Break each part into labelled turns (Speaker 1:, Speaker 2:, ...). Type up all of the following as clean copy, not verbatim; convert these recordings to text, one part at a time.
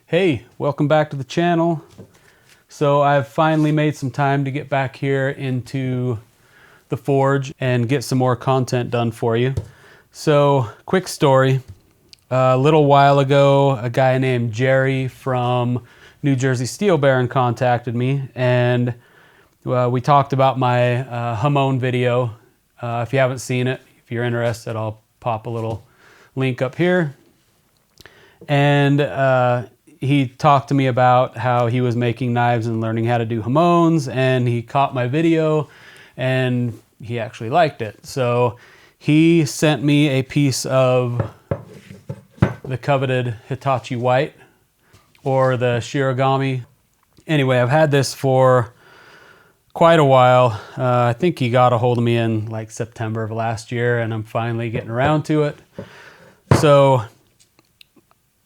Speaker 1: Hey, welcome back to the channel. So I've finally made some time to get back here into the forge and get some more content done for you. So quick story, a little while ago, a guy named Jerry from New Jersey Steel Baron contacted me, and we talked about my Hamon video. If you haven't seen it, if you're interested, I'll pop a little link up here. And he talked to me about how he was making knives and learning how to do Hamons, and he caught my video and he actually liked it. So he sent me a piece of the coveted Hitachi White, or the Shirogami. Anyway, I've had this for quite a while. I think he got a hold of me in like September of last year, and I'm finally getting around to it. So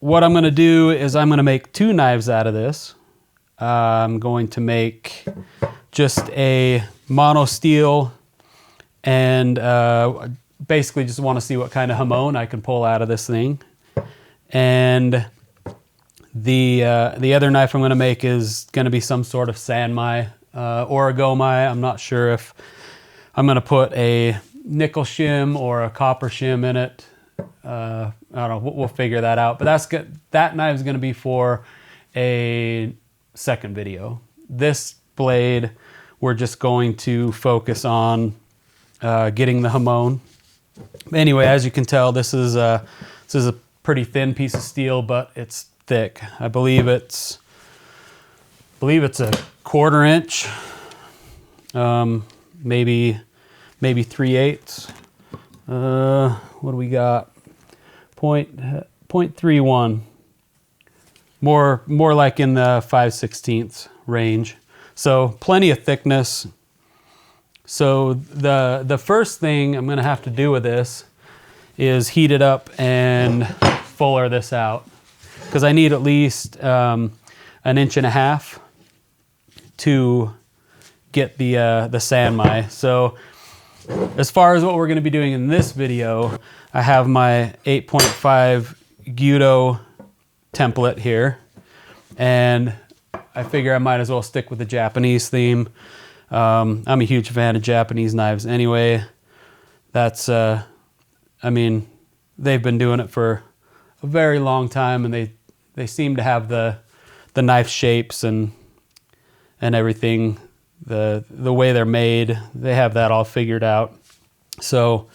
Speaker 1: what I'm going to do is I'm going to make two knives out of this. I'm going to make just a mono steel, and basically just want to see what kind of Hamon I can pull out of this thing. And the other knife I'm going to make is going to be some sort of Sanmai, Origomai. I'm not sure if I'm going to put a nickel shim or a copper shim in it. I don't know, we'll figure that out, but that's good. That knife is going to be for a second video. This blade, we're just going to focus on getting the Hamon. Anyway, as you can tell, this is a pretty thin piece of steel, but it's thick. I believe it's a 1/4 inch, maybe 3/8. What do we got? 0.31. More like in the 5/16 range. So plenty of thickness. So the first thing I'm gonna have to do with this is heat it up and fuller this out, because I need at least 1.5 inches to get the Sanmai. So as far as what we're going to be doing in this video, I have my 8.5 Gyuto template here, and I figure I might as well stick with the Japanese theme. I'm a huge fan of Japanese knives anyway. That's, I mean, they've been doing it for a very long time, and they seem to have the knife shapes and everything, the way they're made. They have that all figured out. So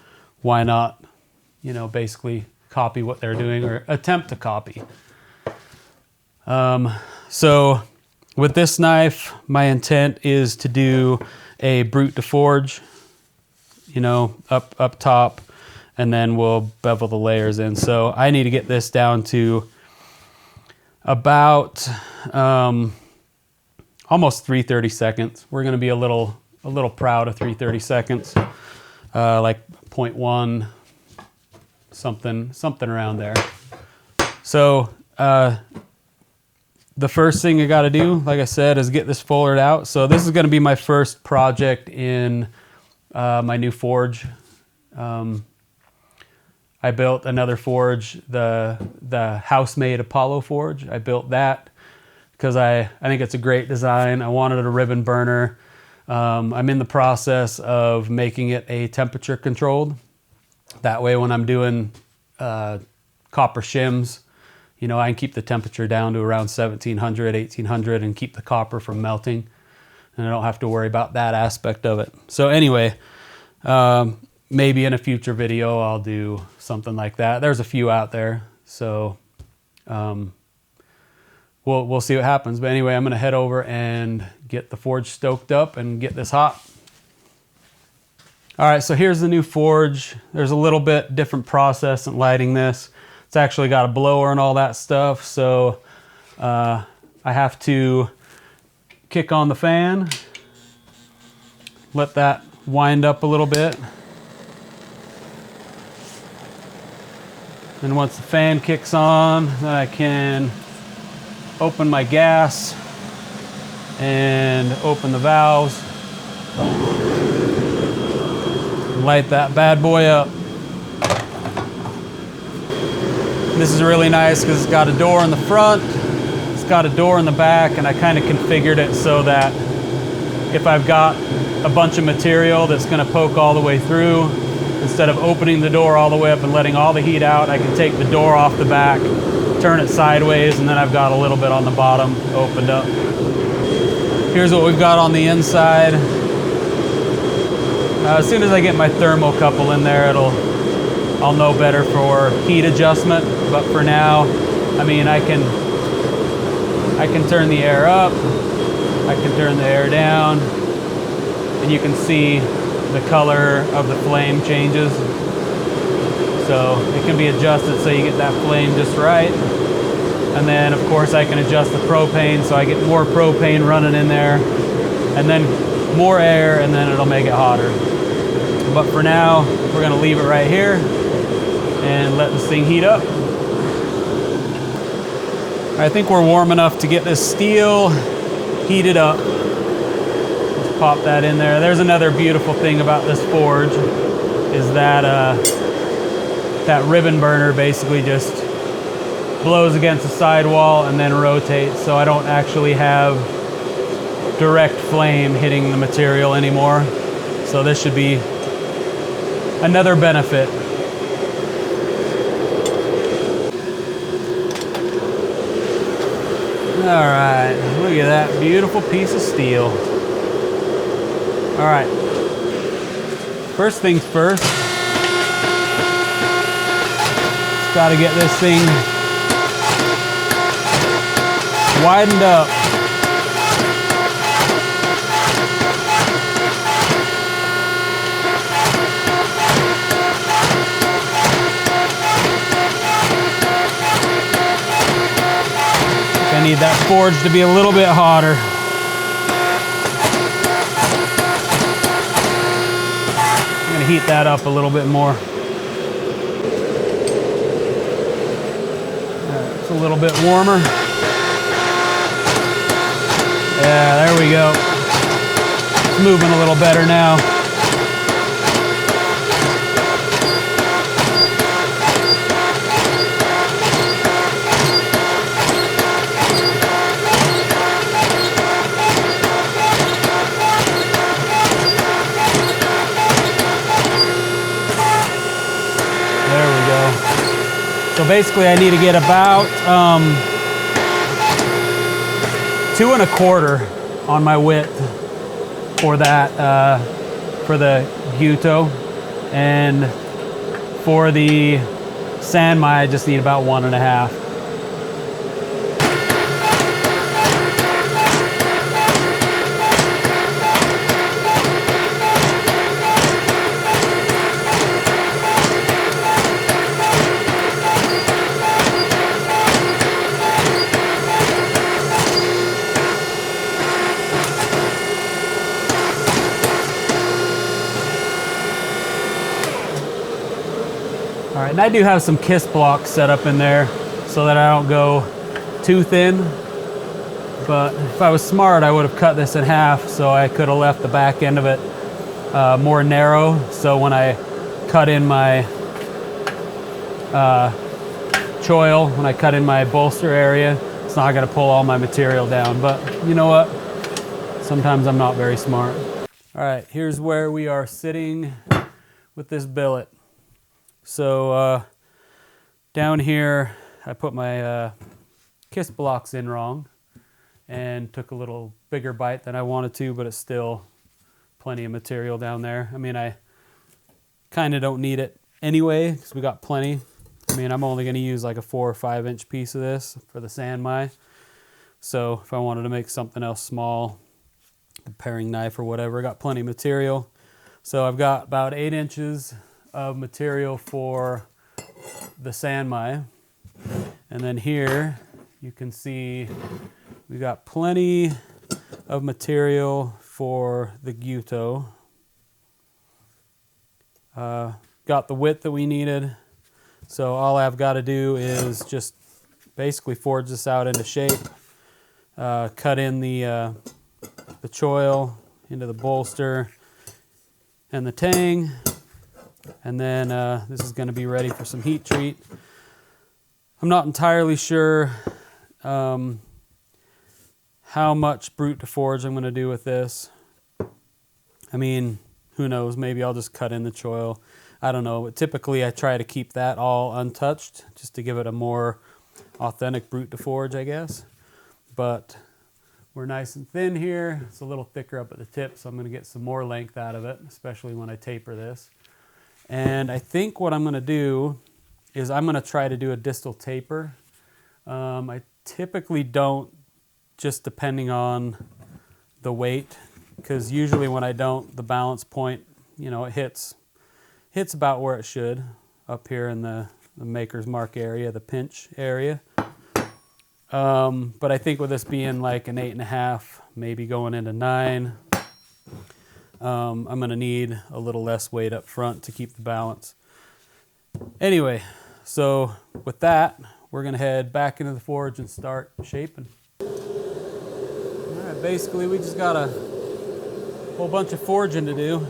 Speaker 1: why not, basically copy what they're doing, or attempt to copy. So with this knife, my intent is to do a brute to forge, up top, and then we'll bevel the layers in. So I need to get this down to about almost 3/30 seconds. We're going to be a little proud of 3/30 seconds, like 0.1, something around there. So the first thing I got to do, like I said, is get this fullered out. So this is going to be my first project in my new forge. I built another forge, the house-made Apollo forge. I built that because I think it's a great design. I wanted a ribbon burner. I'm in the process of making it a temperature controlled. That way when I'm doing copper shims, I can keep the temperature down to around 1700, 1800 and keep the copper from melting. And I don't have to worry about that aspect of it. So anyway, maybe in a future video I'll do something like that. There's a few out there. So we'll see what happens. But anyway, I'm going to head over and get the forge stoked up and get this hot. All right, so here's the new forge. There's a little bit different process in lighting this. It's actually got a blower and all that stuff. So I have to kick on the fan, let that wind up a little bit. And once the fan kicks on, then I can open my gas and open the valves. Light that bad boy up. This is really nice because it's got a door in the front It's got a door in the back, and I kind of configured it so that if I've got a bunch of material that's going to poke all the way through, instead of opening the door all the way up and letting all the heat out, I can take the door off the back, turn it sideways, and then I've got a little bit on the bottom opened up. Here's what we've got on the inside. As soon as I get my thermocouple in there, I'll know better for heat adjustment. But for now, I mean, I can turn the air up, I can turn the air down, and you can see the color of the flame changes. So it can be adjusted so you get that flame just right. And then of course I can adjust the propane so I get more propane running in there, and then more air, and then it'll make it hotter. But for now, we're gonna leave it right here and let this thing heat up. I think we're warm enough to get this steel heated up. Let's pop that in there. There's another beautiful thing about this forge, is that that ribbon burner basically just blows against the sidewall and then rotates, so I don't actually have direct flame hitting the material anymore. So this should be another benefit. All right, look at that beautiful piece of steel. All right, first things first, got to get this thing widened up. I need that forge to be a little bit hotter. I'm gonna heat that up a little bit more. It's a little bit warmer. Yeah, there we go. It's moving a little better now. So basically I need to get about 2 1/4 on my width for that, for the Gyuto. And for the Sanmai, I just need about 1 1/2. All right, and I do have some kiss blocks set up in there so that I don't go too thin. But if I was smart, I would have cut this in half, so I could have left the back end of it more narrow. So when I cut in my choil, when I cut in my bolster area, it's not gonna pull all my material down. But you know what? Sometimes I'm not very smart. All right, here's where we are sitting with this billet. So down here, I put my kiss blocks in wrong and took a little bigger bite than I wanted to, but it's still plenty of material down there. I mean, I kind of don't need it anyway because we got plenty. I mean, I'm only going to use like a 4 or 5 inch piece of this for the Sanmai. So if I wanted to make something else small, a paring knife or whatever, I got plenty of material. So I've got about 8 inches of material for the Sanmai. And then here you can see we got plenty of material for the Gyuto. Got the width that we needed. So all I've got to do is just basically forge this out into shape. Cut in the choil into the bolster and the tang. And then this is going to be ready for some heat treat. I'm not entirely sure how much brute to forge I'm going to do with this. I mean, who knows? Maybe I'll just cut in the choil. I don't know. But typically I try to keep that all untouched just to give it a more authentic brute to forge, I guess. But we're nice and thin here. It's a little thicker up at the tip, so I'm going to get some more length out of it, especially when I taper this. And I think what I'm going to do is I'm going to try to do a distal taper. I typically don't, just depending on the weight, because usually when I don't, the balance point, you know, it hits about where it should, up here in the maker's mark area, the pinch area. But I think with this being like an 8.5, maybe going into 9, I'm going to need a little less weight up front to keep the balance. Anyway, so with that, we're going to head back into the forge and start shaping. All right, basically we just got a whole bunch of forging to do.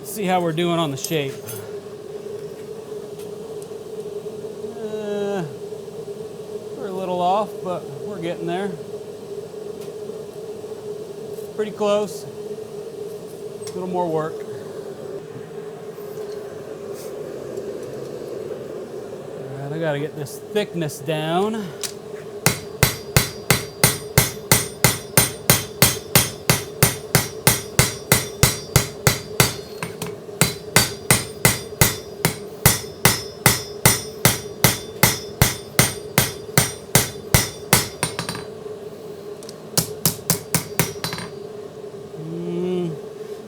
Speaker 1: See how we're doing on the shape. We're a little off, but we're getting there. Pretty close. A little more work. All right, I gotta get this thickness down.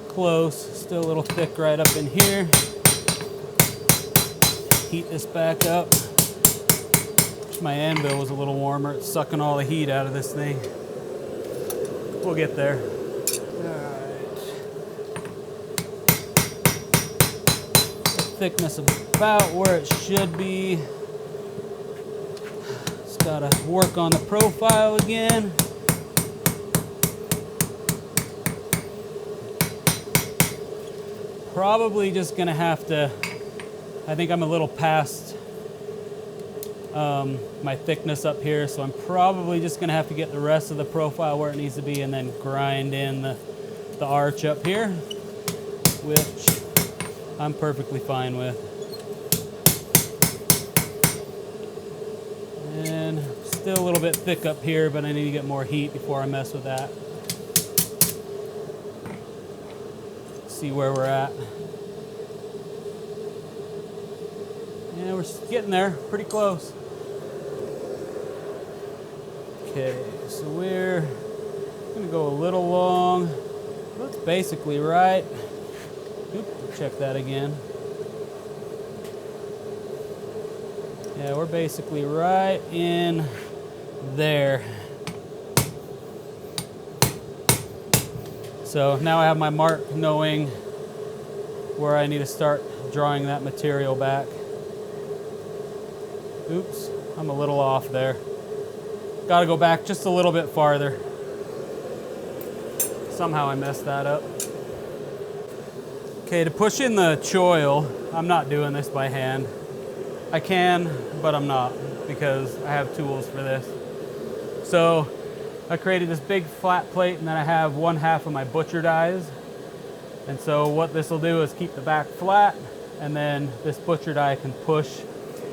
Speaker 1: Close, still a little thick right up in here. Heat this back up. Wish my anvil was a little warmer. It's sucking all the heat out of this thing. We'll get there. Alright. Thickness about where it should be. gotta work on the profile again. Probably just gonna have to, I think I'm a little past my thickness up here, so I'm probably just gonna have to get the rest of the profile where it needs to be and then grind in the arch up here, which I'm perfectly fine with. And still a little bit thick up here, but I need to get more heat before I mess with that. See where we're at. Yeah, we're getting there, pretty close. Okay, so we're gonna go a little long. Looks basically right. Oop, check that again. Yeah, we're basically right in there. So now I have my mark knowing where I need to start drawing that material back. Oops, I'm a little off there. Gotta go back just a little bit farther. Somehow I messed that up. Okay, to push in the choil, I'm not doing this by hand. I can, but I'm not, because I have tools for this. So I created this big flat plate, and then I have 1/2 of my butcher dies. And so what this will do is keep the back flat, and then this butcher die can push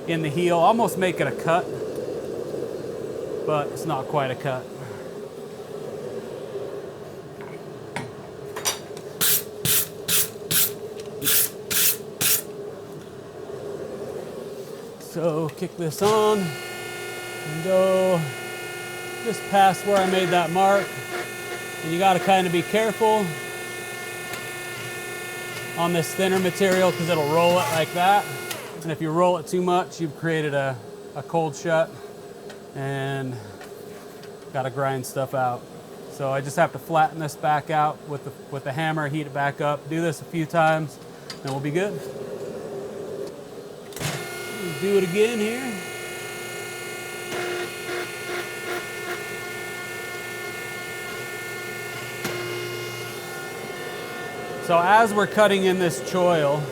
Speaker 1: in the heel, almost make it a cut, but it's not quite a cut. So kick this on and go just past where I made that mark. And you gotta kind of be careful on this thinner material because it'll roll it like that. And if you roll it too much, you've created a cold shut and gotta grind stuff out. So I just have to flatten this back out with the hammer, heat it back up. Do this a few times and we'll be good. Do it again here. So as we're cutting in this choil,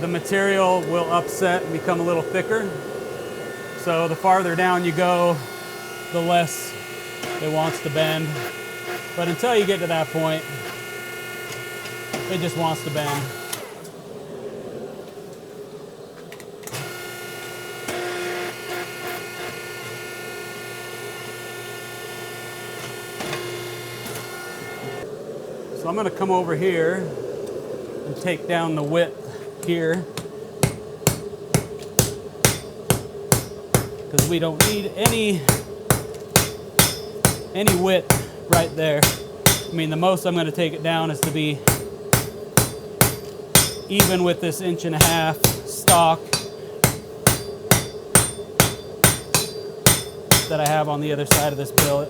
Speaker 1: the material will upset and become a little thicker. So the farther down you go, the less it wants to bend. But until you get to that point, it just wants to bend. So I'm going to come over here and take down the width here because we don't need any width right there. I mean, the most I'm going to take it down is to be even with this 1.5 inch stock that I have on the other side of this billet.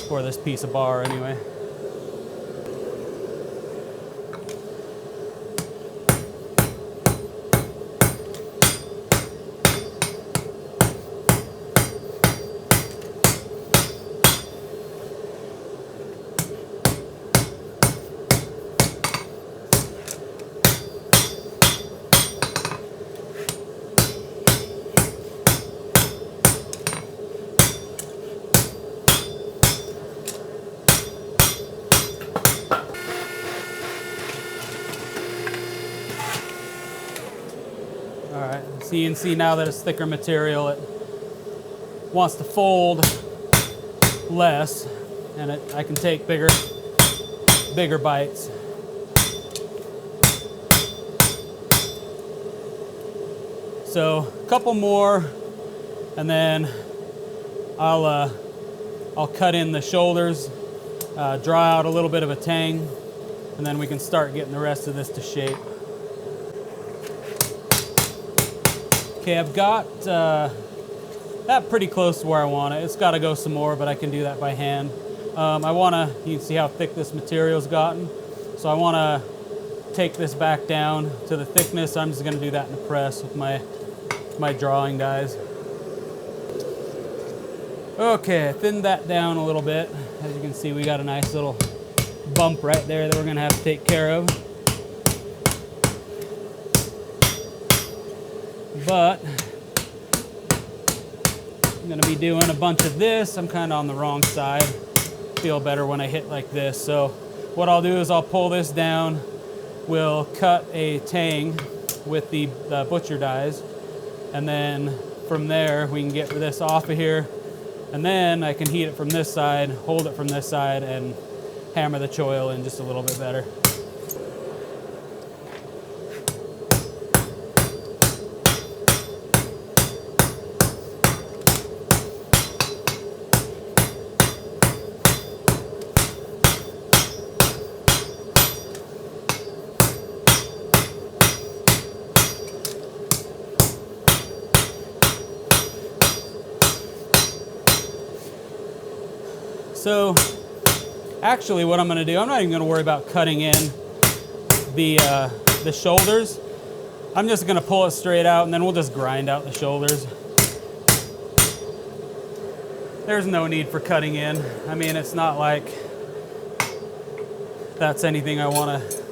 Speaker 1: For this piece of bar anyway. So you can see now that it's thicker material, it wants to fold less, and I can take bigger bites. So a couple more, and then I'll cut in the shoulders, draw out a little bit of a tang, and then we can start getting the rest of this to shape. Okay, I've got that pretty close to where I want it. It's got to go some more, but I can do that by hand. You can see how thick this material's gotten. So I want to take this back down to the thickness. I'm just going to do that in the press with my my drawing dies. Okay, I thinned that down a little bit. As you can see, we got a nice little bump right there that we're gonna have to take care of. But I'm gonna be doing a bunch of this. I'm kind of on the wrong side. Feel better when I hit like this. So what I'll do is I'll pull this down. We'll cut a tang with the butcher dies, and then from there we can get this off of here, and then I can heat it from this side, hold it from this side, and hammer the choil in just a little bit better. So actually what I'm going to do, I'm not even going to worry about cutting in the shoulders. I'm just going to pull it straight out, and then we'll just grind out the shoulders. There's no need for cutting in. I mean, it's not like that's anything I want to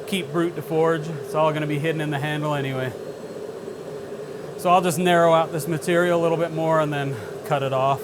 Speaker 1: keep brute to forge. It's all going to be hidden in the handle anyway. So I'll just narrow out this material a little bit more and then cut it off.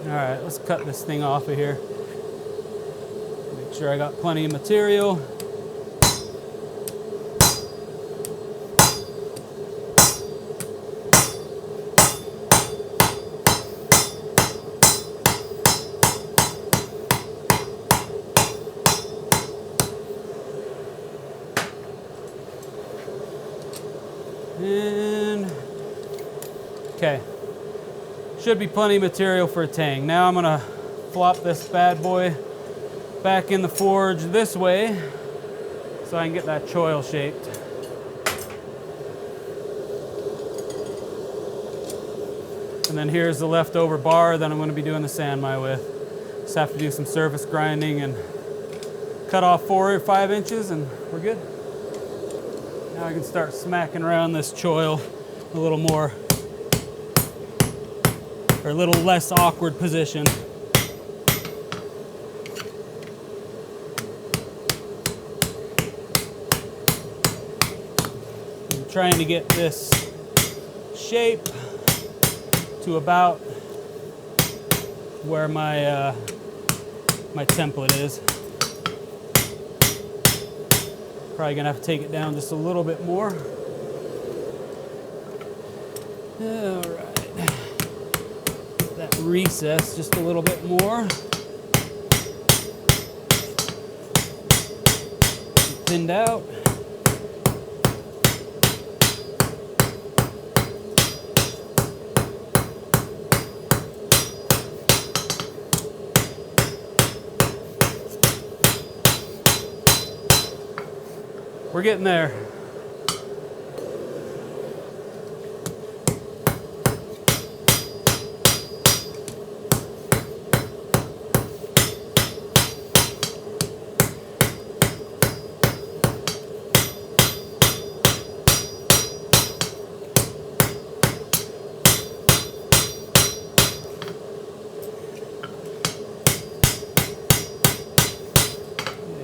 Speaker 1: All right, let's cut this thing off of here. Make sure I got plenty of material. And okay. Should be plenty of material for a tang. Now I'm gonna flop this bad boy back in the forge this way so I can get that choil shaped. And then here's the leftover bar that I'm gonna be doing the Sanmai with. Just have to do some surface grinding and cut off 4 or 5 inches and we're good. Now I can start smacking around this choil a little more, or a little less awkward position. I'm trying to get this shape to about where my my template is. Probably gonna have to take it down just a little bit more. All right. That recess just a little bit more. Thinned out. We're getting there.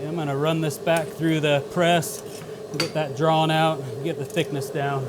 Speaker 1: I'm going to run this back through the press. Get that drawn out, get the thickness down.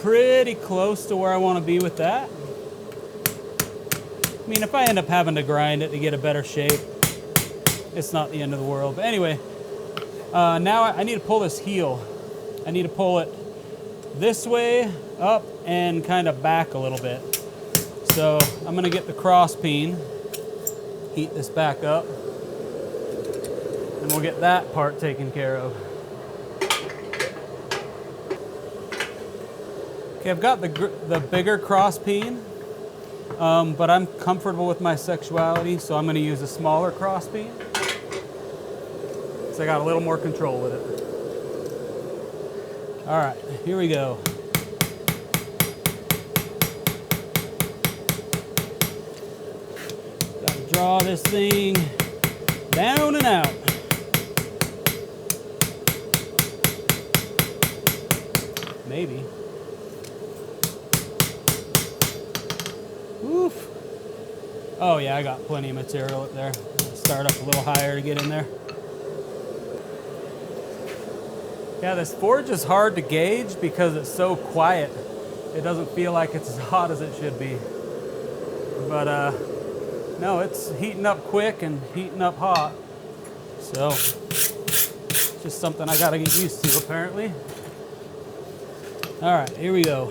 Speaker 1: pretty close to where I want to be with that. I mean, if I end up having to grind it to get a better shape, it's not the end of the world. But anyway, now I need to pull this heel. I need to pull it this way, up, and kind of back a little bit. So I'm gonna get the cross peen, heat this back up, and we'll get that part taken care of. Okay, I've got the bigger cross peen, but I'm comfortable with my sexuality, so I'm gonna use a smaller cross peen. So I got a little more control with it. All right, here we go. Gotta draw this thing down and out. Maybe. Oof. Oh yeah, I got plenty of material up there. Start up a little higher to get in there. Yeah, this forge is hard to gauge because it's so quiet. It doesn't feel like it's as hot as it should be. But no, it's heating up quick and heating up hot. So, it's just something I gotta get used to apparently. All right, here we go.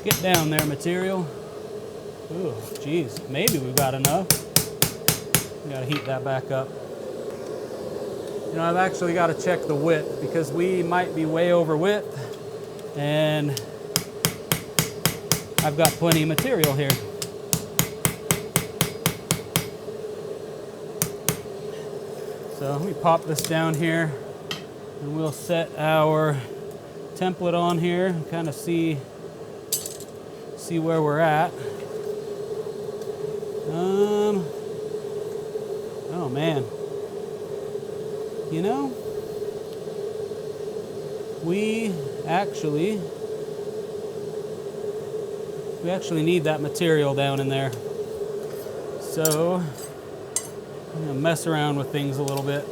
Speaker 1: Get down there, material. Ooh, geez, maybe we've got enough. We gotta heat that back up. You know, I've actually got to check the width because we might be way over width, and I've got plenty of material here. So let me pop this down here, and we'll set our template on here and kind of see where we're at. Oh man. You know, we actually need that material down in there. So I'm gonna mess around with things a little bit.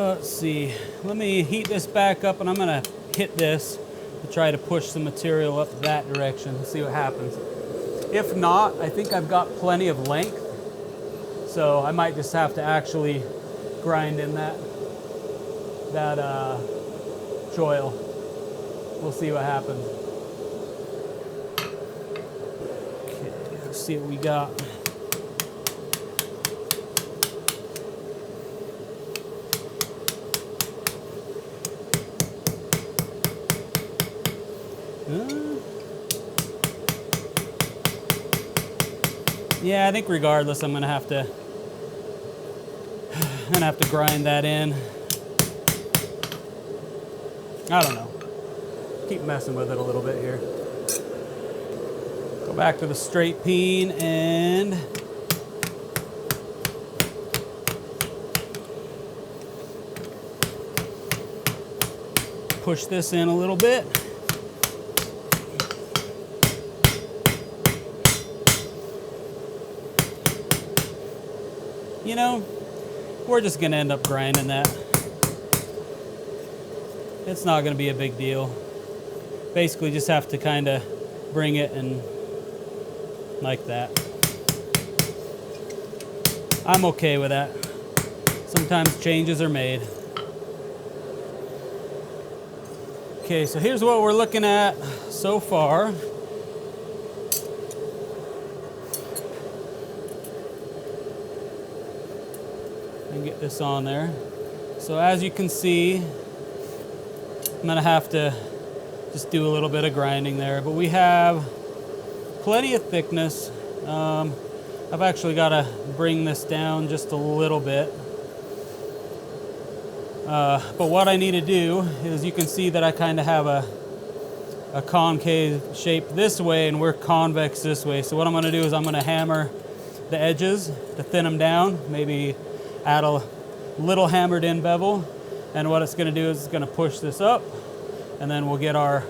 Speaker 1: Let's see, let me heat this back up, and I'm gonna hit this to try to push some material up that direction and see what happens. If not, I think I've got plenty of length, so I might just have to actually grind in that choil. We'll see what happens. Okay, let's see what we got. Yeah, I think regardless, I'm gonna have to grind that in. I don't know. Keep messing with it a little bit here. Go back to the straight peen and push this in a little bit. You know, we're just gonna end up grinding that. It's not gonna be a big deal. Basically just have to kind of bring it and like that. I'm okay with that. Sometimes changes are made. Okay, so here's what we're looking at so far. Get this on there. So as you can see, I'm gonna have to just do a little bit of grinding there, but we have plenty of thickness. I've actually got to bring this down just a little bit. But what I need to do is, you can see that I kind of have a concave shape this way, and we're convex this way. So what I'm going to do is I'm going to hammer the edges to thin them down, maybe add a little hammered in bevel. And what it's going to do is it's going to push this up, and then we'll get our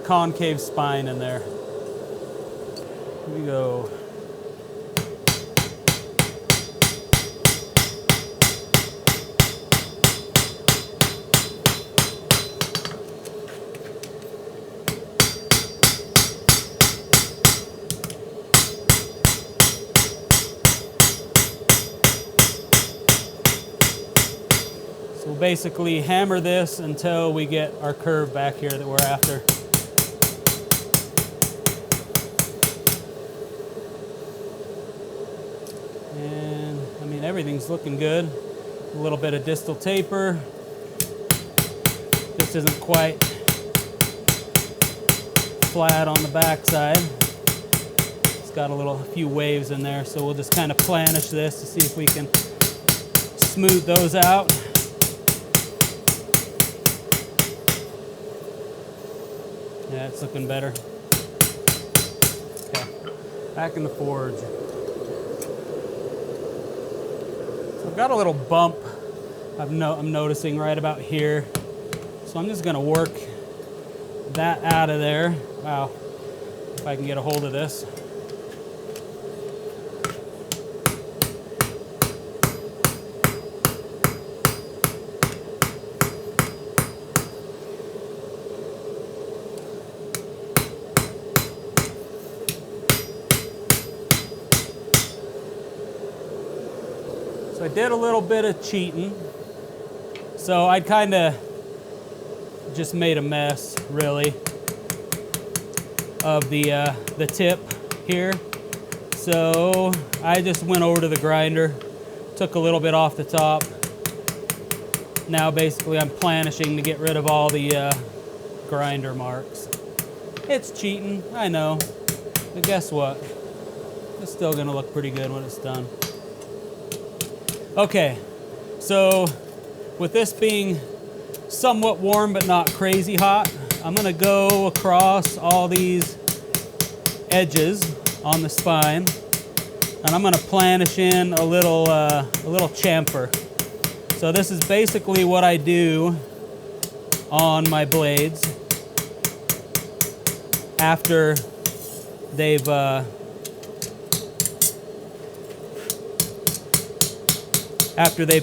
Speaker 1: concave spine in there. Here we go. Basically hammer this until we get our curve back here that we're after. And I mean, everything's looking good. A little bit of distal taper. This isn't quite flat on the back side. It's got a few waves in there, so we'll just kind of planish this to see if we can smooth those out. Yeah, it's looking better. Okay, back in the forge. So I've got a little bump I'm noticing right about here. So I'm just gonna work that out of there. Wow, if I can get a hold of this. So I did a little bit of cheating. So I kind of just made a mess, really, of the tip here. So I just went over to the grinder, took a little bit off the top. Now basically I'm planishing to get rid of all the grinder marks. It's cheating, I know, but guess what? It's still gonna look pretty good when it's done. Okay, so with this being somewhat warm but not crazy hot, I'm gonna go across all these edges on the spine, and I'm gonna planish in a little chamfer. So this is basically what I do on my blades after they've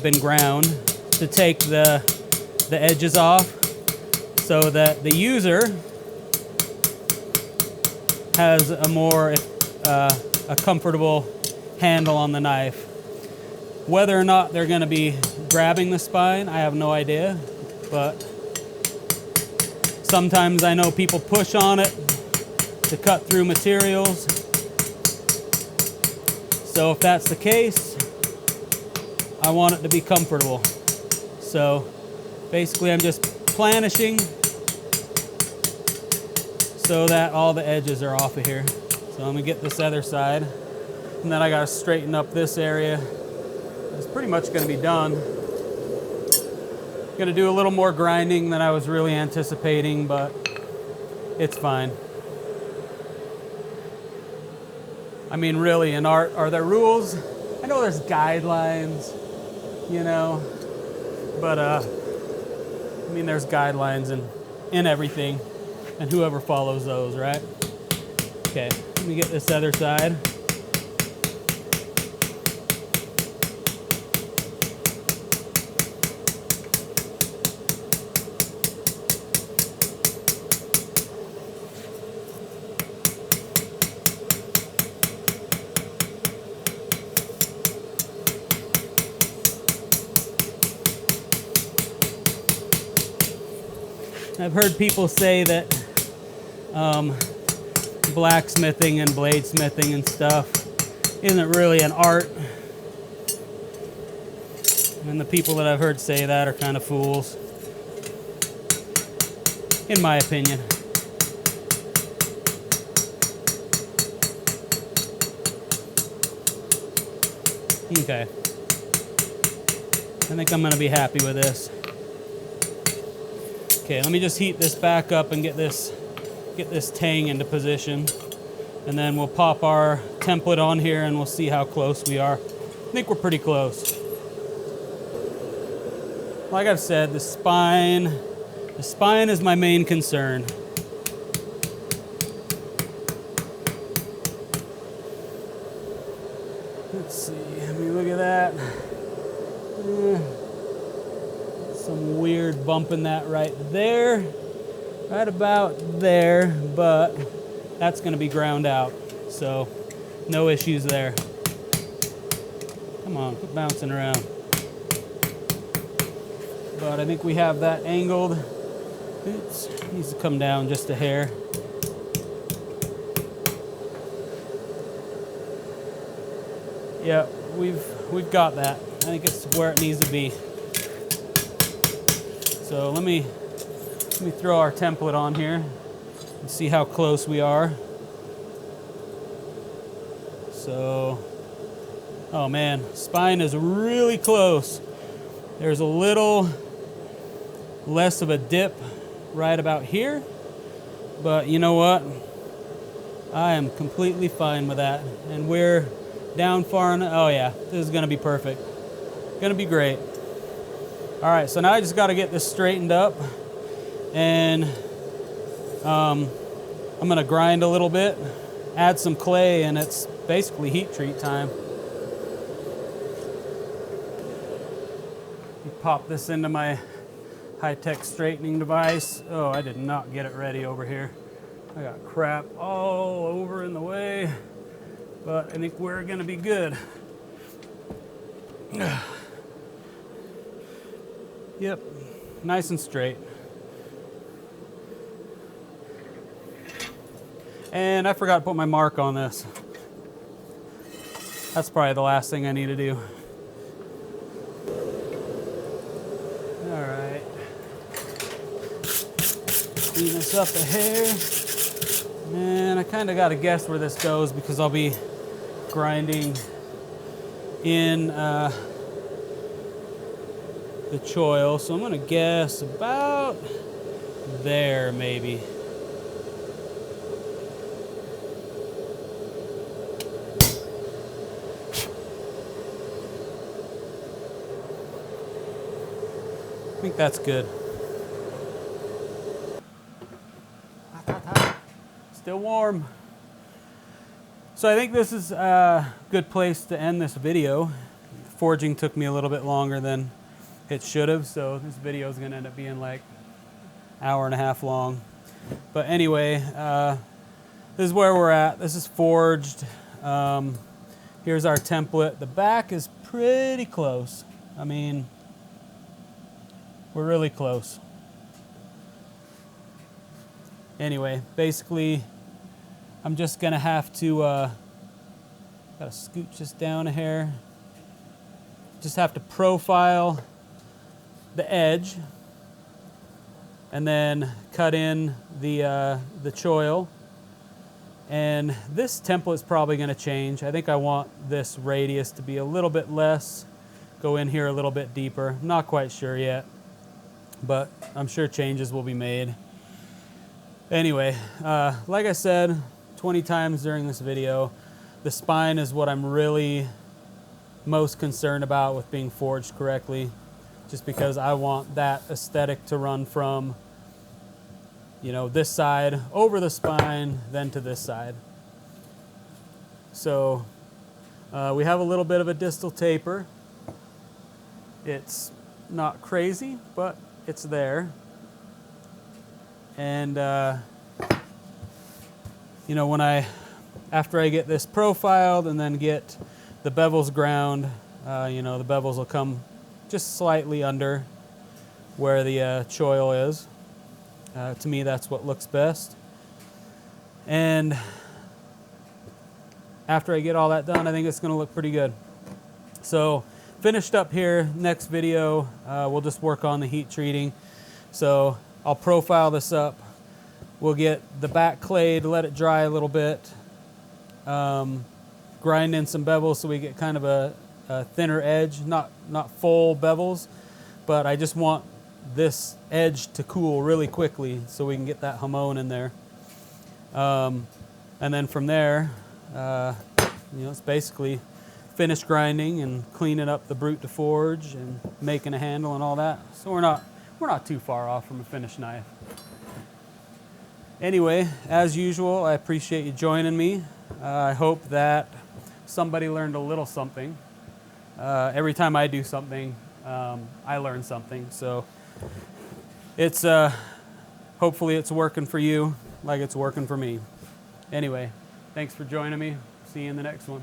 Speaker 1: been ground, to take the edges off so that the user has a more a comfortable handle on the knife. Whether or not they're going to be grabbing the spine, I have no idea, but sometimes I know people push on it to cut through materials. So if that's the case, I want it to be comfortable. So basically I'm just planishing so that all the edges are off of here. So I'm gonna get this other side, and then I gotta straighten up this area. It's pretty much gonna be done. Gonna do a little more grinding than I was really anticipating, but it's fine. I mean, really, in art, are there rules? I know there's guidelines, you know, but I mean, there's guidelines in everything, and whoever follows those, right? Okay, let me get this other side. I've heard people say that blacksmithing and bladesmithing and stuff isn't really an art. And the people that I've heard say that are kind of fools, in my opinion. Okay. I think I'm going to be happy with this. Okay, let me just heat this back up and get this tang into position. And then we'll pop our template on here and we'll see how close we are. I think we're pretty close. Like I've said, the spine is my main concern. Let's see, I mean, look at that. Some weird bump in that right there. Right about there, but that's gonna be ground out. So no issues there. Come on, quit bouncing around. But I think we have that angled. Oops, needs to come down just a hair. Yeah, we've got that. I think it's where it needs to be. So let me throw our template on here and see how close we are. So, oh man, spine is really close. There's a little less of a dip right about here, but you know what? I am completely fine with that. And we're down far enough. Oh yeah, this is gonna be perfect. Gonna be great. All right, so now I just gotta get this straightened up, and I'm gonna grind a little bit, add some clay, and it's basically heat treat time. Pop this into my high-tech straightening device. Oh, I did not get it ready over here. I got crap all over in the way, but I think we're gonna be good. Yep, nice and straight. And I forgot to put my mark on this. That's probably the last thing I need to do. All right. Clean this up a hair. And I kind of got to guess where this goes because I'll be grinding in the choil. So I'm going to guess about there maybe. I think that's good. Still warm. So I think this is a good place to end this video. Forging took me a little bit longer than it should have, so this video is going to end up being like an hour and a half long. But anyway, this is where we're at. This is forged. Here's our template. The back is pretty close. I mean, we're really close. Anyway, basically, I'm just gonna have to, gotta scooch this down a hair. Just have to profile the edge and then cut in the choil. And this template is probably gonna change. I think I want this radius to be a little bit less, go in here a little bit deeper. I'm not quite sure yet, but I'm sure changes will be made. Anyway, like I said 20 times during this video, the spine is what I'm really most concerned about with being forged correctly, just because I want that aesthetic to run from, you know, this side over the spine, then to this side. So we have a little bit of a distal taper. It's not crazy, but it's there. And you know, after I get this profiled and then get the bevels ground, you know, the bevels will come just slightly under where the choil is. To me, that's what looks best. And after I get all that done, I think it's going to look pretty good. So finished up here. Next video, we'll just work on the heat treating. So I'll profile this up. We'll get the back clayed, let it dry a little bit. Grind in some bevels so we get kind of a thinner edge, not full bevels, but I just want this edge to cool really quickly so we can get that hamon in there. And then from there, it's basically finish grinding and cleaning up the brute to forge and making a handle and all that. So we're not too far off from a finished knife. Anyway, as usual, I appreciate you joining me. I hope that somebody learned a little something. Every time I do something, I learn something. So it's hopefully it's working for you like it's working for me. Anyway, thanks for joining me. See you in the next one.